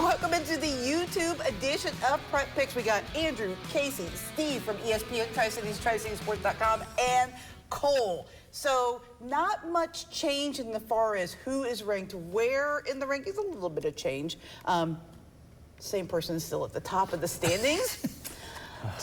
Welcome into the YouTube edition of Prep Picks. We got Andrew, Casey, Steve from ESPN, Tri-Cities, TriCitiesSports.com, and Cole. So not much change in the far as who is ranked where in the rankings. A little bit of change. Same person still at the top of the standings.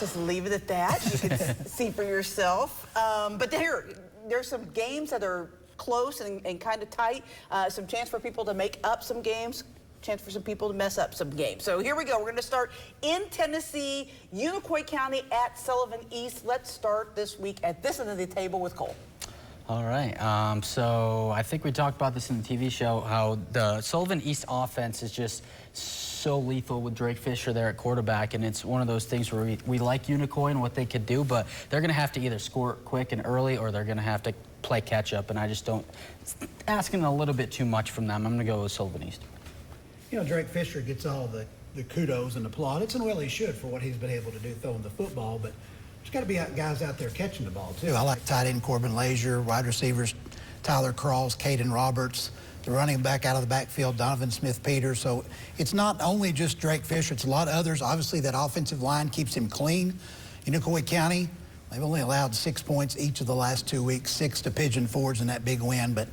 Just leave it at that. You can see for yourself. But there's some games that are close and kind of tight. Some chance for people to make up some games. Chance for some people to mess up some games. So here we go. We're going to start in Tennessee, Unicoi County at Sullivan East. Let's start this week at this end of the table with Cole. All right. So I think we talked about this in the TV show, how the Sullivan East offense is just so lethal with Drake Fisher there at quarterback, and it's one of those things where we like Unicoi and what they could do, but they're going to have to either score quick and early or they're going to have to play catch up, and I just don't, asking a little bit too much from them. I'm going to go with Sullivan East. You know, Drake Fisher gets all the kudos and the plaudits, and well, he should for what he's been able to do throwing the football, but there's got to be guys out there catching the ball, too. I like tight end Corbin Lazier, wide receivers Tyler Cross, Caden Roberts, the running back out of the backfield, Donovan Smith-Peters. So it's not only just Drake Fisher, it's a lot of others. Obviously, that offensive line keeps him clean. Unicoi County, they've only allowed 6 points each of the last 2 weeks, 6 to Pigeon Forge in that big win, but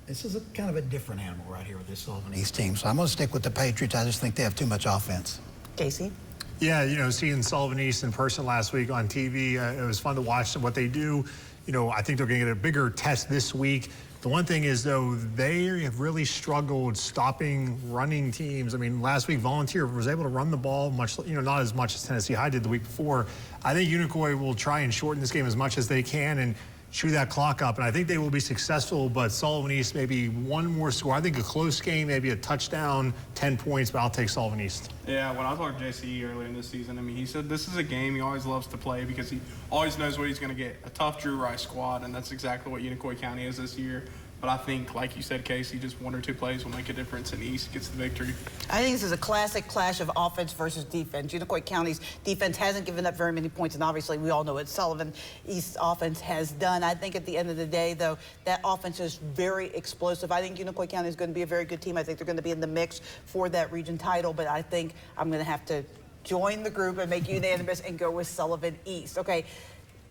this is kind of a different animal right here with this Sullivan East team. So I'm going to stick with the Patriots. I just think they have too much offense. Casey? Yeah, you know, seeing Sullivan East in person last week on TV, it was fun to watch what they do. You know, I think they're going to get a bigger test this week. The one thing is, though, they have really struggled stopping running teams. I mean, last week, Volunteer was able to run the ball much, you know, not as much as Tennessee High did the week before. I think Unicoi will try and shorten this game as much as they can and chew that clock up, and I think they will be successful, but Sullivan East maybe one more score. I think a close game, maybe a touchdown, 10 points, but I'll take Sullivan East. Yeah, when I talked to JC earlier in this season, I mean, he said this is a game he always loves to play because he always knows what he's going to get, a tough Drew Rice squad, and that's exactly what Unicoi County is this year. But I think, like you said, Casey, just 1 or 2 plays will make a difference, and East gets the victory. I think this is a classic clash of offense versus defense. Unicoi County's defense hasn't given up very many points, and obviously we all know what Sullivan East offense has done. I think at the end of the day, though, that offense is very explosive. I think Unicoi County is going to be a very good team. I think they're going to be in the mix for that region title, but I think I'm going to have to join the group and make unanimous and go with Sullivan East. Okay.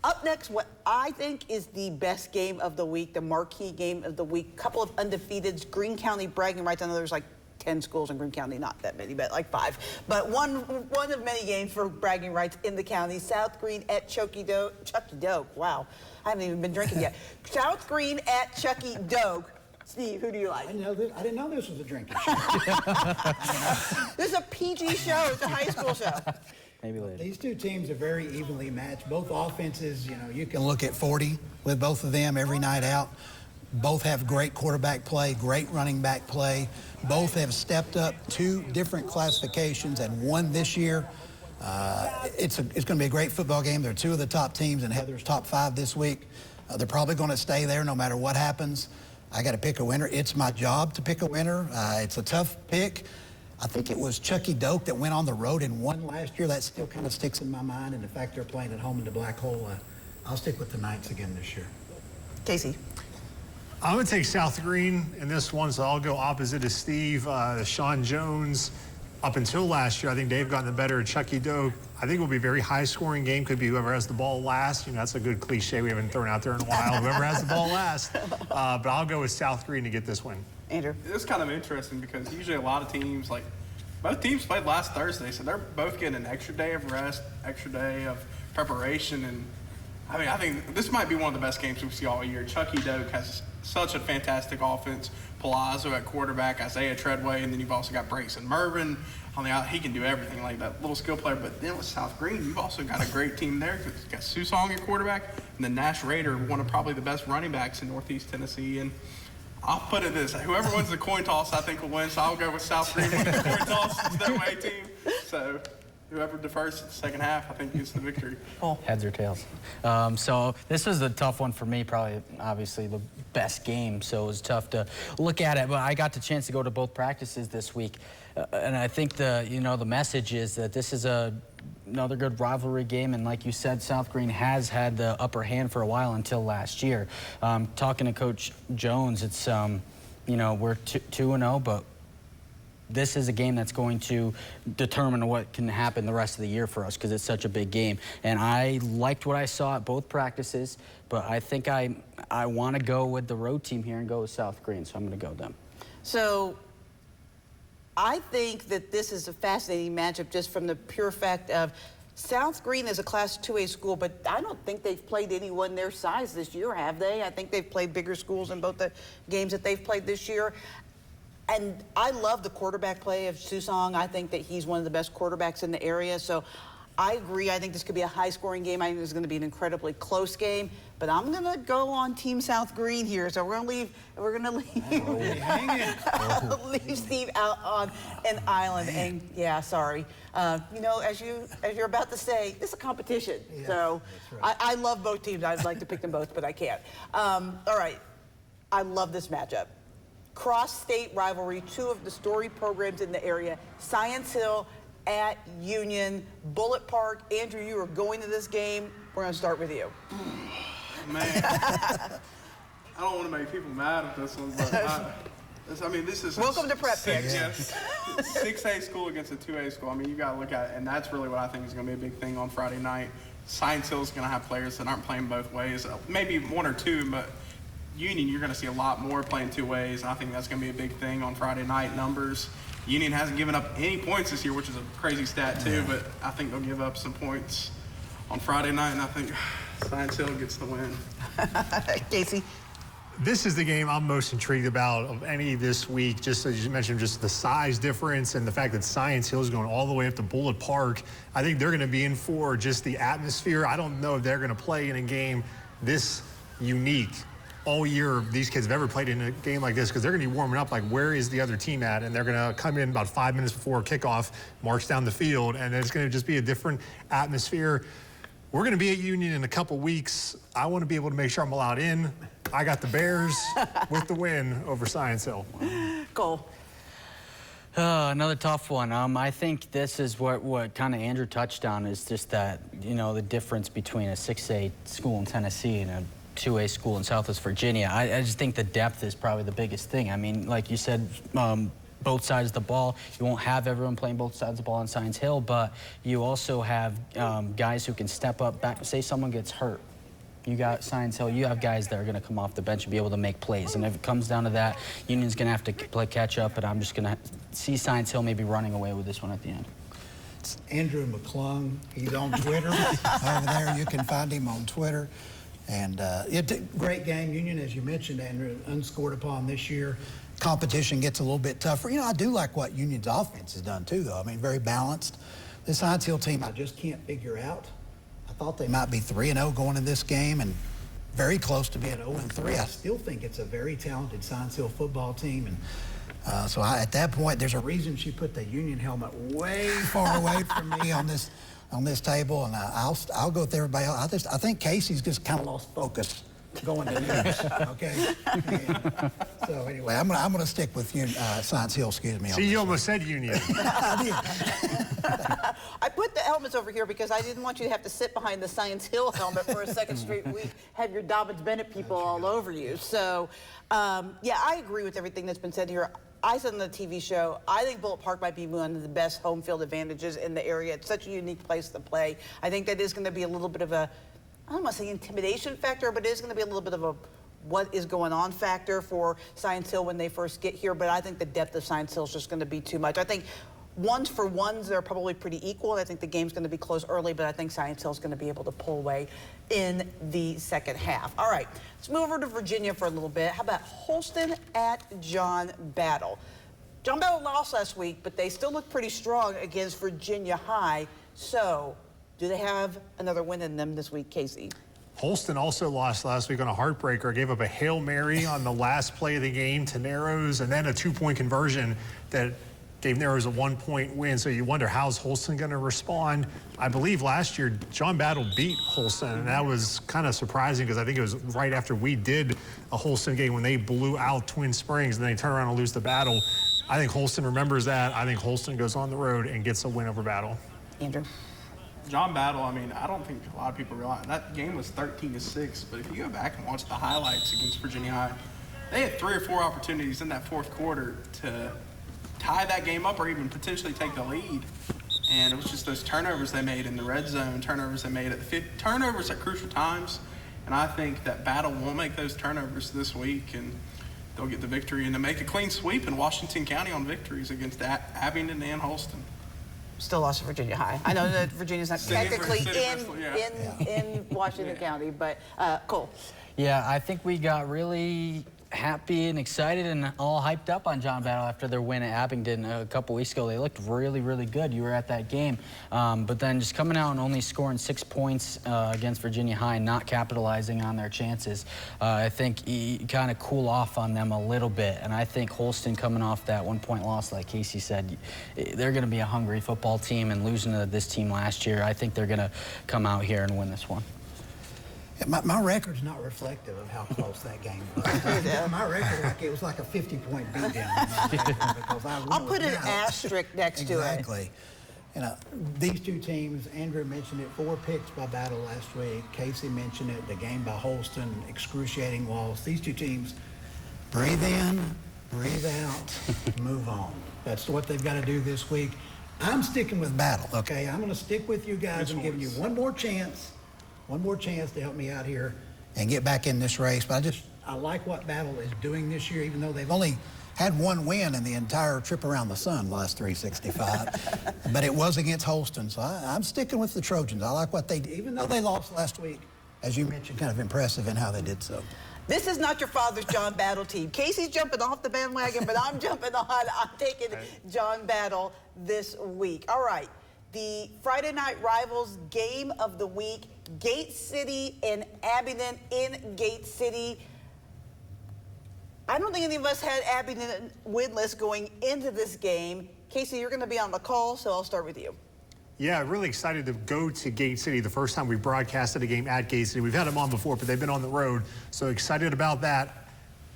Up next, what I think is the best game of the week, the marquee game of the week. Couple of undefeateds, Greene County bragging rights. I know there's like 10 schools in Greene County, not that many, but like 5. But one of many games for bragging rights in the county. South Greene at Chuckey-Doak. Wow, I haven't even been drinking yet. South Greene at Chuckey-Doak. Steve, who do you like? I didn't know this was a drinking show. This is a PG show. It's a high school show. Maybe later. These two teams are very evenly matched. Both offenses, you know, you can look at 40 with both of them every night out. Both have great quarterback play, great running back play. Both have stepped up 2 different classifications and won this year. It's going to be a great football game. They're 2 of the top teams in Heather's top 5 this week. They're probably going to stay there no matter what happens. I got to pick a winner. It's my job to pick a winner. It's a tough pick. I think it was Chuckey-Doak that went on the road and won last year. That still kind of sticks in my mind. And the fact they're playing at home in the Black Hole, I'll stick with the Knights again this year. Casey. I'm going to take South Greene in this one, so I'll go opposite of Steve. Sean Jones, up until last year, I think they've gotten the better at Chuckey-Doak. I think it will be a very high-scoring game. Could be whoever has the ball last. You know, that's a good cliche we haven't thrown out there in a while. Whoever has the ball last. But I'll go with South Greene to get this win. Andrew. It's kind of interesting because usually a lot of teams, like both teams played last Thursday, so they're both getting an extra day of rest, extra day of preparation, and I mean, I think this might be one of the best games we see all year. Chuckey-Doak has such a fantastic offense. Palazzo at quarterback, Isaiah Treadway, and then you've also got Brayson Mervin on the out. He can do everything, like that little skill player. But then with South Greene, you've also got a great team there. You've got Susong at quarterback, and then Nash Rader, one of probably the best running backs in Northeast Tennessee. And I'll put it this: whoever wins the coin toss, I think will win. So I'll go with South Greene winning the coin toss. It's their away team. So whoever defers to the second half, I think gets the victory. Heads or tails. So this was a tough one for me, probably obviously the best game, so it was tough to look at it, but I got the chance to go to both practices this week, and I think the message is that this is another good rivalry game, and like you said, South Greene has had the upper hand for a while until last year. Talking to Coach Jones, it's we're 2-0, but this is a game that's going to determine what can happen the rest of the year for us because it's such a big game. And I liked what I saw at both practices, but I think I want to go with the road team here and go with South Greene, so I'm going to go with them. So I think that this is a fascinating matchup just from the pure fact of South Greene is a Class 2A school, but I don't think they've played anyone their size this year, have they? I think they've played bigger schools in both the games that they've played this year. And I love the quarterback play of Susong. I think that he's one of the best quarterbacks in the area. So I agree. I think this could be a high-scoring game. I think this is going to be an incredibly close game. But I'm going to go on Team South Greene here. So we're going to leave Steve out on an island. And yeah, sorry. You know, as you're about to say, this is a competition. Yeah, so right. I love both teams. I'd like to pick them both, but I can't. All right. I love this matchup. Cross-state rivalry, two of the storied programs in the area. Science Hill at Union, Bullet Park. Andrew, you are going to this game. We're going to start with you. Man, I don't want to make people mad at this one, but I mean, this is welcome to Prep Picks. Yes, 6A school against a 2A school. I mean, you got to look at it, and that's really what I think is going to be a big thing on Friday night. Science Hill is going to have players that aren't playing both ways, maybe one or two, but Union, you're going to see a lot more playing two ways, and I think that's going to be a big thing on Friday night numbers. Union hasn't given up any points this year, which is a crazy stat too, but I think they'll give up some points on Friday night, and I think Science Hill gets the win. Casey? This is the game I'm most intrigued about of any this week, just as you mentioned, just the size difference and the fact that Science Hill is going all the way up to Bullet Park. I think they're going to be in for just the atmosphere. I don't know if they're going to play in a game this unique all year these kids have ever played in a game like this, because they're going to be warming up like, where is the other team at? And they're going to come in about 5 minutes before kickoff, march down the field, and it's going to just be a different atmosphere. We're going to be at Union in a couple weeks. I want to be able to make sure I'm allowed in. I got the Bears with the win over Science Hill. Cole. Another tough one. I think this is what kind of Andrew touched on, is just that, you know, the difference between a 6A school in Tennessee and a 2A school in Southwest Virginia. I just think the depth is probably the biggest thing. I mean, like you said, both sides of the ball. You won't have everyone playing both sides of the ball in Science Hill, but you also have guys who can step up back. Say someone gets hurt. You got Science Hill, you have guys that are going to come off the bench and be able to make plays. And if it comes down to that, Union's going to have to play catch up, and I'm just going to see Science Hill maybe running away with this one at the end. It's Andrew McClung. He's on Twitter. Over there, you can find him on Twitter. And it's a great game. Union, as you mentioned, Andrew, unscored upon this year. Competition gets a little bit tougher. You know, I do like what Union's offense has done, too, though. I mean, very balanced. This Science Hill team, I just can't figure out. I thought they might be 3-0 going in this game and very close to being 0-3. I still think it's a very talented Science Hill football team. And so at that point, there's a reason she put the Union helmet way far away from me on this table, and I'll go with everybody else. I think Casey's just kind of lost focus going to news. Okay. And so anyway, I'm gonna stick with Science Hill. Excuse me. See, you almost said Union. I did. I put the helmets over here because I didn't want you to have to sit behind the Science Hill helmet for a second straight week, have your Dobbins Bennett people all over you. So, yeah, I agree with everything that's been said here. I said on the TV show, I think Bullet Park might be one of the best home field advantages in the area. It's such a unique place to play. I think that is going to be a little bit of a, I don't want to say intimidation factor, but it is going to be a little bit of a what is going on factor for Science Hill when they first get here. But I think the depth of Science Hill is just going to be too much. I think ones for ones, they're probably pretty equal. I think the game's going to be close early, but I think Science Hill is going to be able to pull away in the second half. All right, let's move over to Virginia for a little bit. How about Holston at John Battle? John Battle lost last week, but they still look pretty strong against Virginia High. So, do they have another win in them this week, Casey? Holston also lost last week on a heartbreaker, gave up a Hail Mary on the last play of the game to Narrows, and then a 2-point conversion that gave Narrows a 1-point win. So you wonder, how's Holston going to respond? I believe last year John Battle beat Holston, and that was kind of surprising because I think it was right after we did a Holston game when they blew out Twin Springs, and then they turn around and lose the Battle. I think Holston remembers that. I think Holston goes on the road and gets a win over Battle. Andrew? John Battle, I mean, I don't think a lot of people realize that game was 13-6, but if you go back and watch the highlights against Virginia High, they had 3 or 4 opportunities in that fourth quarter to tie that game up or even potentially take the lead. And it was just those turnovers they made in the red zone, turnovers they made turnovers at crucial times. And I think that Battle won't make those turnovers this week, and they'll get the victory and to make a clean sweep in Washington County on victories against Abingdon and Holston. Still lost to Virginia High. I know that Virginia's not technically Bristol, in Washington County, but Cole. Yeah, I think we got really happy and excited and all hyped up on John Battle after their win at Abingdon a couple weeks ago. They looked really, really good. You were at that game. But then just coming out and only scoring 6 points against Virginia High, not capitalizing on their chances, I think you kind of cool off on them a little bit. And I think Holston coming off that 1-point loss, like Casey said, they're going to be a hungry football team, and losing to this team last year, I think they're going to come out here and win this one. My record's not reflective of how close that game was. My record, it was like a 50-point beatdown. I'll put an asterisk next to it. Exactly. You know, these two teams, Andrew mentioned it, 4 picks by Battle last week. Casey mentioned it, the game by Holston, excruciating loss. These two teams, breathe in, breathe out, move on. That's what they've got to do this week. I'm sticking with Battle, okay? I'm going to stick with you guys. I'm giving you one more chance to help me out here and get back in this race. But I like what Battle is doing this year, even though they've only had 1 win in the entire trip around the sun, last 365. But it was against Holston, so I'm sticking with the Trojans. I like what they did, even though they lost last week. As you mentioned, kind of impressive in how they did so. This is not your father's John Battle team. Casey's jumping off the bandwagon, but I'm jumping on. I'm taking John Battle this week. All right, the Friday night rivals game of the week, Gate City and Abingdon in Gate City. I don't think any of us had Abingdon winless going into this game. Casey, you're going to be on the call, so I'll start with you. Yeah, really excited to go to Gate City. The first time we broadcasted a game at Gate City. We've had them on before, but they've been on the road, so excited about that.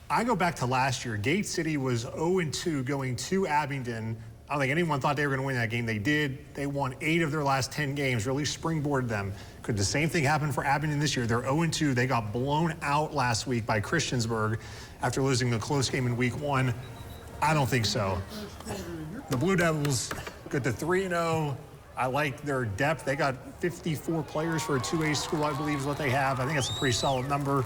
I go back to last year. Gate City was 0-2 going to Abingdon. I don't think anyone thought they were going to win that game. They did. They won 8 of their last 10 games, really springboarded them. Could the same thing happen for Abingdon this year? They're 0-2. They got blown out last week by Christiansburg after losing a close game in week 1. I don't think so. The Blue Devils got to 3-0. I like their depth. They got 54 players for a 2A school, I believe is what they have. I think that's a pretty solid number.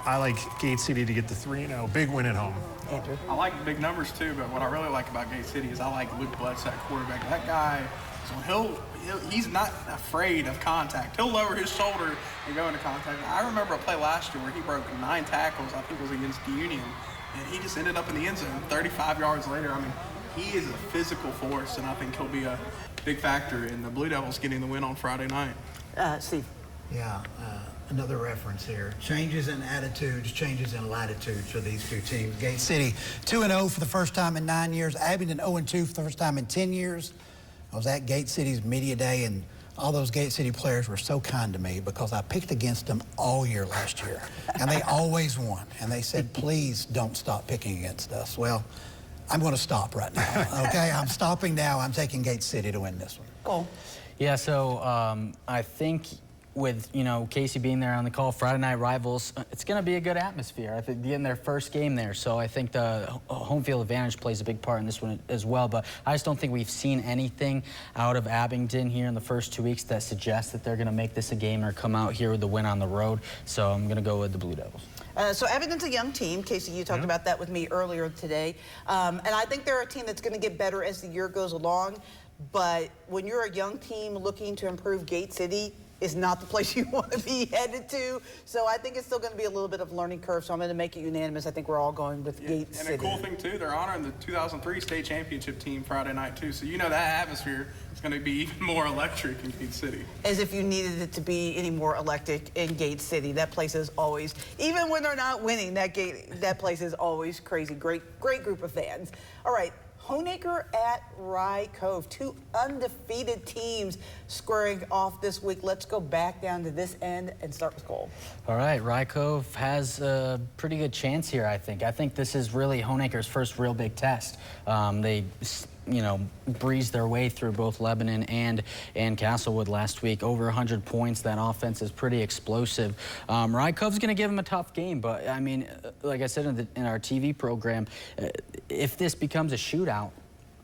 I like Gate City to get the 3-0. Big win at home. Andrew. I like big numbers too, but what I really like about Gate City is I like Luke Bledsoe at quarterback. That guy, so he's not afraid of contact. He'll lower his shoulder and go into contact. I remember a play last year where he broke 9 tackles, I think it was against Union, and he just ended up in the end zone 35 yards later. I mean, he is a physical force, and I think he'll be a big factor in the Blue Devils getting the win on Friday night. Steve. Yeah, another reference here. Changes in attitudes, changes in latitudes for these two teams. Gate City 2-0 for the first time in 9 years. Abingdon 0-2 for the first time in 10 years. I was at Gate City's media day, and all those Gate City players were so kind to me because I picked against them all year last year, and they always won. And they said, please don't stop picking against us. Well, I'm going to stop right now, okay? I'm stopping now. I'm taking Gate City to win this one. Cole. Yeah, so I think with, Casey being there on the call, Friday night rivals, it's going to be a good atmosphere. I think getting their first game there, so I think the home field advantage plays a big part in this one as well, but I just don't think we've seen anything out of Abingdon here in the first 2 weeks that suggests that they're going to make this a game or come out here with the win on the road, so I'm going to go with the Blue Devils. So Abingdon's a young team. Casey, you talked about that with me earlier today. And I think they're a team that's going to get better as the year goes along, but when you're a young team looking to improve, Gate City is not the place you want to be headed to. So I think it's still going to be a little bit of a learning curve, so I'm going to make it unanimous. I think we're all going with Gate City. And a cool thing, too, they're honoring the 2003 state championship team Friday night, too. So that atmosphere is going to be even more electric in Gate City. As if you needed it to be any more electric in Gate City. That place is always, even when they're not winning, that place is always crazy. Great group of fans. All right. Honaker at Rye Cove, 2 undefeated teams squaring off this week. Let's go back down to this end and start with Cole. All right, Rye Cove has a pretty good chance here, I think. I think this is really Honaker's first real big test. They breezed their way through both Lebanon and Castlewood last week. Over 100 points. That offense is pretty explosive. Rye Cove's going to give them a tough game, but I mean, like I said in our TV program, if this becomes a shootout,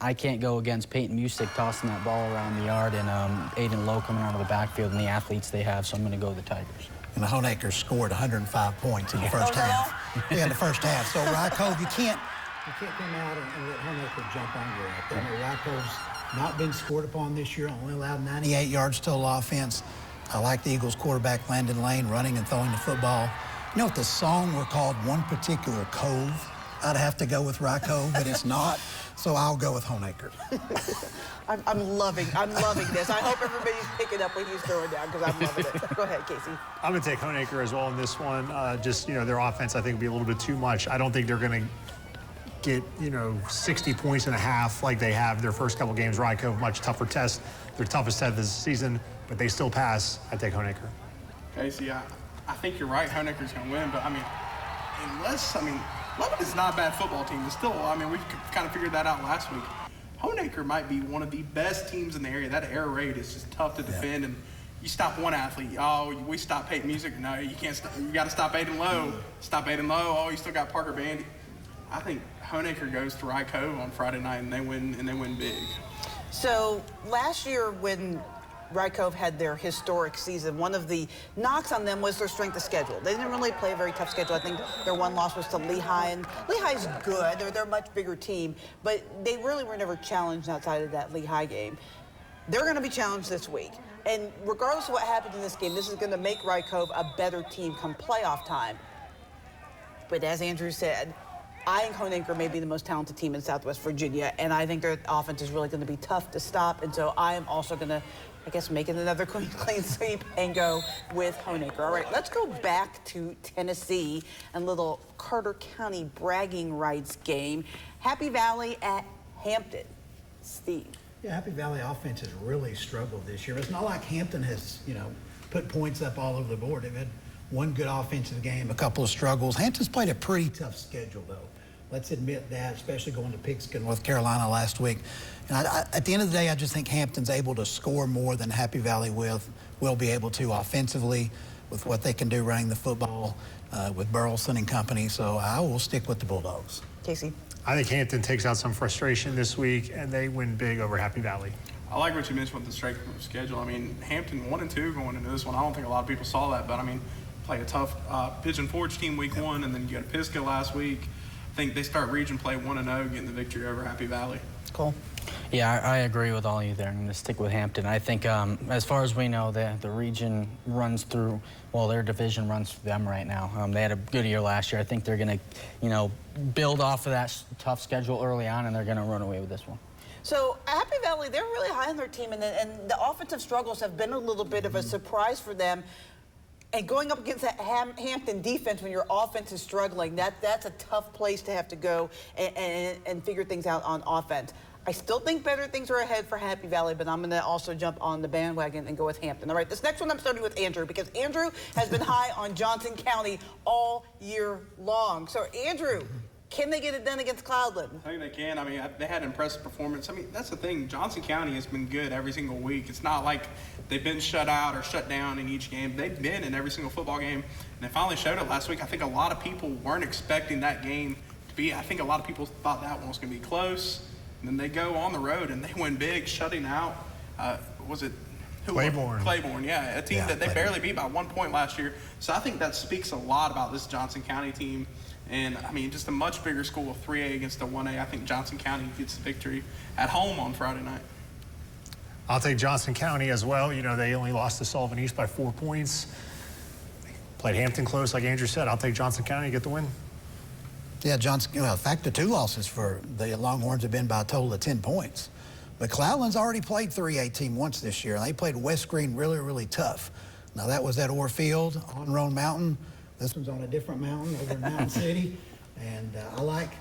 I can't go against Peyton Musick tossing that ball around the yard and Aiden Lowe coming out of the backfield and the athletes they have, so I'm going to go with the Tigers. And the Honaker scored 105 points in the first half. Yeah, in the first half. So Rye Cove, you can't come out and let Honaker jump on you right there. Rye Cove's not been scored upon this year, only allowed 98 yards total offense. I like the Eagles quarterback, Landon Lane, running and throwing the football. You know, if the song were called One Particular Cove, I'd have to go with Rye Cove, but it's not, so I'll go with Honaker. I'm loving this. I hope everybody's picking up what he's throwing down because I'm loving it. Go ahead, Casey. I'm going to take Honaker as well in this one. Just, their offense, I think, will be a little bit too much. I don't think they're going to get, 60 points and a half like they have their first couple games. Rye Cove, much tougher test, their toughest test this season, but they still pass. I take Honaker. Casey, I think you're right. Honaker's going to win, but Lubbock is not a bad football team. It's still, we kind of figured that out last week. Honaker might be one of the best teams in the area. That air raid is just tough to defend, and you stop one athlete. Oh, we stop Peyton Musick. No, you can't stop. You got to stop Aiden Lowe. Stop Aiden Lowe. Oh, you still got Parker Bandy. I think Honaker goes to Rye Cove on Friday night, and they win big. So last year when Rye Cove had their historic season, one of the knocks on them was their strength of schedule. They didn't really play a very tough schedule. I think their one loss was to Lehigh, and Lehigh's good. They're a much bigger team, but they really were never challenged outside of that Lehigh game. They're going to be challenged this week. And regardless of what happens in this game, this is going to make Rye Cove a better team come playoff time. But as Andrew said, I think Honaker may be the most talented team in Southwest Virginia, and I think their offense is really going to be tough to stop. And so I am also going to, make it another clean sweep and go with Honaker. All right, let's go back to Tennessee and little Carter County bragging rights game. Happy Valley at Hampton. Steve. Yeah, Happy Valley offense has really struggled this year. It's not like Hampton has, put points up all over the board. They've had one good offensive game, a couple of struggles. Hampton's played a pretty tough schedule, though. Let's admit that, especially going to Pigskin, North Carolina last week. And at the end of the day, I just think Hampton's able to score more than Happy Valley will be able to offensively with what they can do running the football with Burleson and company. So I will stick with the Bulldogs. Casey. I think Hampton takes out some frustration this week, and they win big over Happy Valley. I like what you mentioned with the strength of schedule. Hampton 1-2 going into this one. I don't think a lot of people saw that, but play a tough Pigeon Forge team week 1, and then you got Pisgah last week. I think they start region play 1-0, getting the victory over Happy Valley. Cool. Yeah, I agree with all of you there. I'm going to stick with Hampton. I think, as far as we know, the region runs through, their division runs through them right now. They had a good year last year. I think they're going to, build off of that tough schedule early on, and they're going to run away with this one. So Happy Valley, they're really high on their team, and the offensive struggles have been a little bit of a surprise for them. And going up against that Hampton defense when your offense is struggling, that's a tough place to have to go and figure things out on offense. I still think better things are ahead for Happy Valley, but I'm going to also jump on the bandwagon and go with Hampton. All right, this next one I'm starting with Andrew because Andrew has been high on Johnson County all year long. So, Andrew, can they get it done against Cloudland? I think they can. They had an impressive performance. That's the thing. Johnson County has been good every single week. It's not like they've been shut out or shut down in each game. They've been in every single football game, and they finally showed it last week. I think a lot of people weren't expecting that game to be. I think a lot of people thought that one was going to be close. And then they go on the road and they win big, shutting out. Was it Claiborne? Claiborne, yeah, a team that they barely beat by 1 point last year. So I think that speaks a lot about this Johnson County team. And just a much bigger school of 3A against a 1A. I think Johnson County gets the victory at home on Friday night. I'll take Johnson County as well. They only lost to Sullivan East by 4 points. Played Hampton close, like Andrew said. I'll take Johnson County to get the win. Yeah, Johnson, in fact, the 2 losses for the Longhorns have been by a total of 10 points. But Cloudland's already played 3A team once this year. They played West Greene really, really tough. Now, that was at Orr Field on Roan Mountain. This one's on a different mountain over in Mountain City. And I like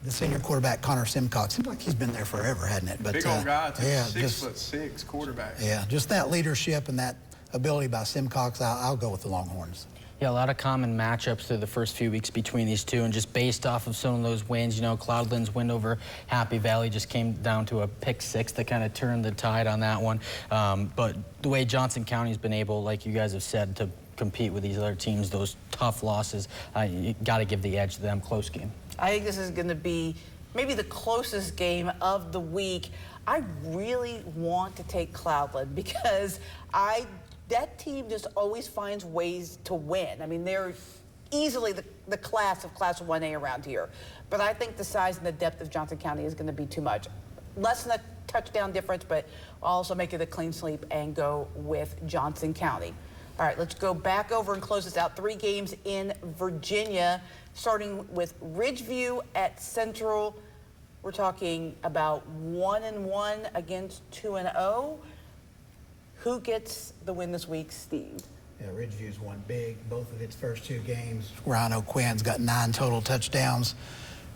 the senior quarterback, Connor Simcox. Seems like he's been there forever, hasn't it? But, big old guy, too. Yeah, 6'6" quarterback. Yeah, just that leadership and that ability by Simcox, I'll go with the Longhorns. Yeah, a lot of common matchups through the first few weeks between these two, and just based off of some of those wins, Cloudland's win over Happy Valley just came down to a pick 6 that kind of turned the tide on that one. But the way Johnson County's been able, like you guys have said, to compete with these other teams, those tough losses, you got to give the edge to them. Close game. I think this is going to be maybe the closest game of the week, I really want to take Cloudland because that team just always finds ways to win. I mean, they're easily the class of Class 1A around here. But I think the size and the depth of Johnson County is going to be too much. Less than a touchdown difference, but I'll also make it a clean sweep and go with Johnson County. All right, let's go back over and close this out. 3 games in Virginia, starting with Ridgeview at Central. We're talking about 1-1 against 2-0. Who gets the win this week, Steve? Yeah, Ridgeview's won big, both of its first 2 games. Rhino Quinn's got 9 total touchdowns.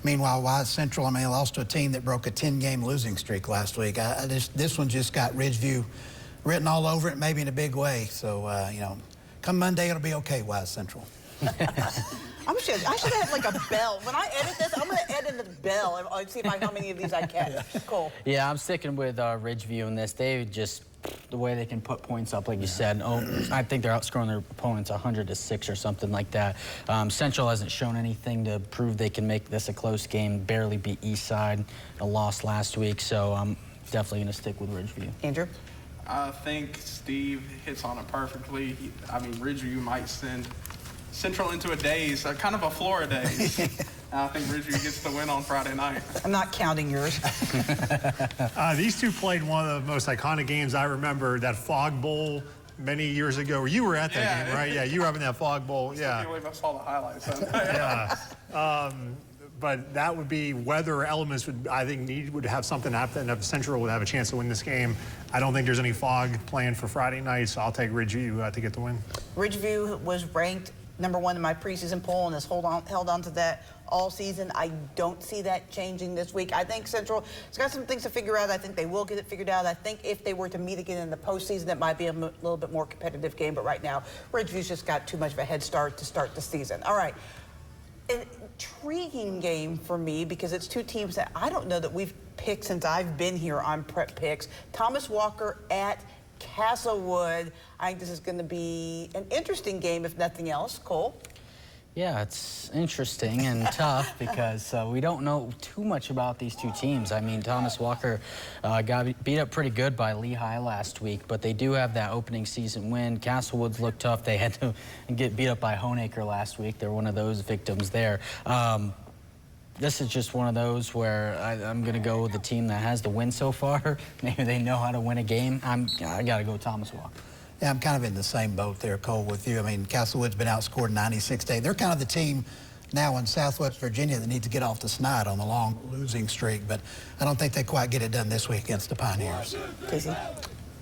Meanwhile, Wise Central, lost to a team that broke a 10-game losing streak last week. This one just got Ridgeview written all over it, maybe in a big way. So, come Monday, it'll be okay, Wise Central. I should have like a bell. When I edit this, I'm going to edit the bell and see how many of these I catch. Cool. Yeah, I'm sticking with Ridgeview in this. They just, the way they can put points up, like you said. I think they're outscoring their opponents 100-6 or something like that. Central hasn't shown anything to prove they can make this a close game. Barely beat Eastside, a loss last week. So I'm definitely going to stick with Ridgeview. Andrew? I think Steve hits on it perfectly. Ridgeview might send Central into a daze, kind of a Florida daze. I think Ridgeview gets the win on Friday night. I'm not counting yours. These two played one of the most iconic games I remember, that Fog Bowl many years ago. You were at that game, right? Yeah, you were having that Fog Bowl. Yeah. I can't believe I saw the highlights. Yeah. But that would be weather elements would have something happen. If Central would have a chance to win this game. I don't think there's any fog planned for Friday night, so I'll take Ridgeview to get the win. Ridgeview was ranked #1 in my preseason poll and has held on to that all season. I don't see that changing this week. I think Central has got some things to figure out. I think they will get it figured out. I think if they were to meet again in the postseason, it might be a little bit more competitive game. But right now, Ridgeview's just got too much of a head start to start the season. All right. An intriguing game for me because it's 2 teams that I don't know that we've picked since I've been here on Prep Picks. Thomas Walker at Castlewood. I think this is going to be an interesting game, if nothing else. Cole? Yeah, it's interesting and tough because we don't know too much about these 2 teams. Thomas Walker got beat up pretty good by Lehigh last week, but they do have that opening season win. Castlewood's looked tough. They had to get beat up by Honaker last week. They're one of those victims there. This is just one of those where I'm going to go with the team that has the win so far. Maybe they know how to win a game. I got to go Thomas Walker. Yeah, I'm kind of in the same boat there, Cole, with you. Castlewood's been outscored 96-8. They're kind of the team now in Southwest Virginia that needs to get off the snide on the long losing streak, but I don't think they quite get it done this week against the Pioneers. Casey?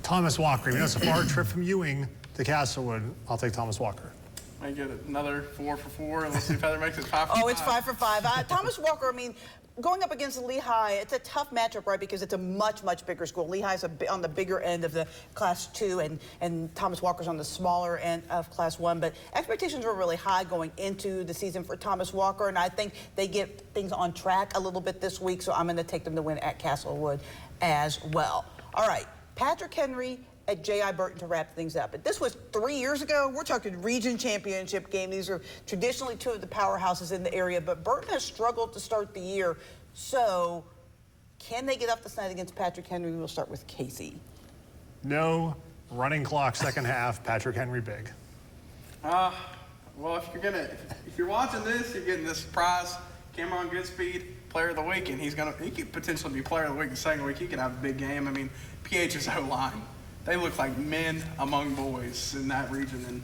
Thomas Walker. It's a far trip from Ewing to Castlewood. I'll take Thomas Walker. I get another 4 for 4, and let's see if Heather makes it 5 for 5. Oh, it's 5 for 5. Thomas Walker, going up against Lehigh, it's a tough matchup, right, because it's a much, much bigger school. Lehigh's on the bigger end of the Class 2, and Thomas Walker's on the smaller end of Class 1. But expectations were really high going into the season for Thomas Walker, and I think they get things on track a little bit this week, so I'm going to take them to win at Castlewood as well. All right, Patrick Henry at J.I. Burton to wrap things up. But this was 3 years ago. We're talking region championship game. These are traditionally 2 of the powerhouses in the area, but Burton has struggled to start the year. So can they get up this night against Patrick Henry? We'll start with Casey. No running clock second half. Patrick Henry big. Well, if you're watching this, you're getting this surprise Cameron Goodspeed player of the week, and he could potentially be player of the week the second week. He could have a big game. PH's O-line. They look like men among boys in that region, and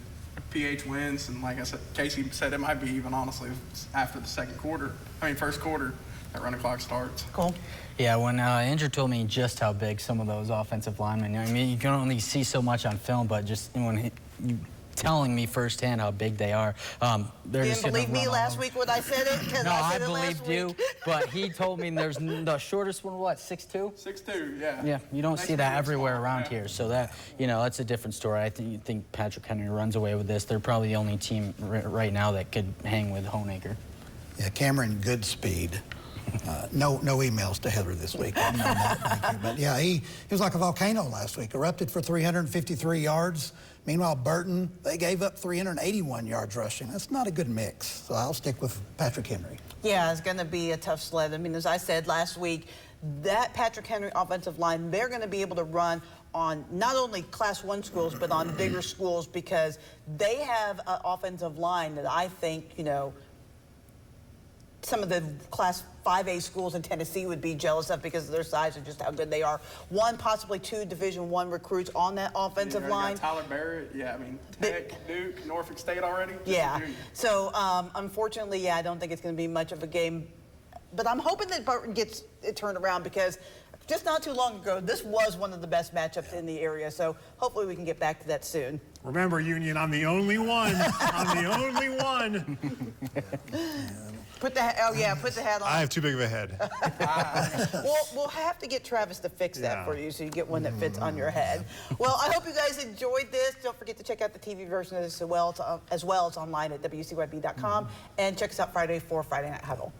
PH wins. And like I said, Casey said, it might be even, honestly, after the first quarter, that running clock starts. Cool. Yeah, when Andrew told me just how big some of those offensive linemen, you can only see so much on film, but just when you telling me firsthand how big they are. You didn't believe me last week when I said it? No, I believed you, but he told me there's the shortest one, what, 6'2"? 6'2", yeah. Yeah, you don't see that everywhere around here, so that, that's a different story. I think Patrick Henry runs away with this. They're probably the only team right now that could hang with Honaker. Yeah, Cameron Goodspeed No emails to Heather this week. No, thank you. But yeah, he was like a volcano last week. Erupted for 353 yards. Meanwhile, Burton, they gave up 381 yards rushing. That's not a good mix. So I'll stick with Patrick Henry. Yeah, it's going to be a tough sled. I mean, as I said last week, that Patrick Henry offensive line, they're going to be able to run on not only Class 1 schools, but on bigger schools, because they have an offensive line that I think, you know, some of the Class 5A schools in Tennessee would be jealous of because of their size and just how good they are. One, possibly two Division I recruits on that offensive line. Tyler Barrett, yeah, I mean, Tech, Duke, Norfolk State already. Yeah, so unfortunately, yeah, I don't think it's going to be much of a game. But I'm hoping that Burton gets it turned around, because just not too long ago, this was one of the best matchups in the area. So hopefully we can get back to that soon. Remember, Union, I'm the only one. I'm the only one. Put the hat on. I have too big of a head. We'll have to get Travis to fix that for you, so you get one that fits on your head. Well, I hope you guys enjoyed this. Don't forget to check out the TV version of this as well. It's online at WCYB.com. And check us out Friday for Friday Night Huddle.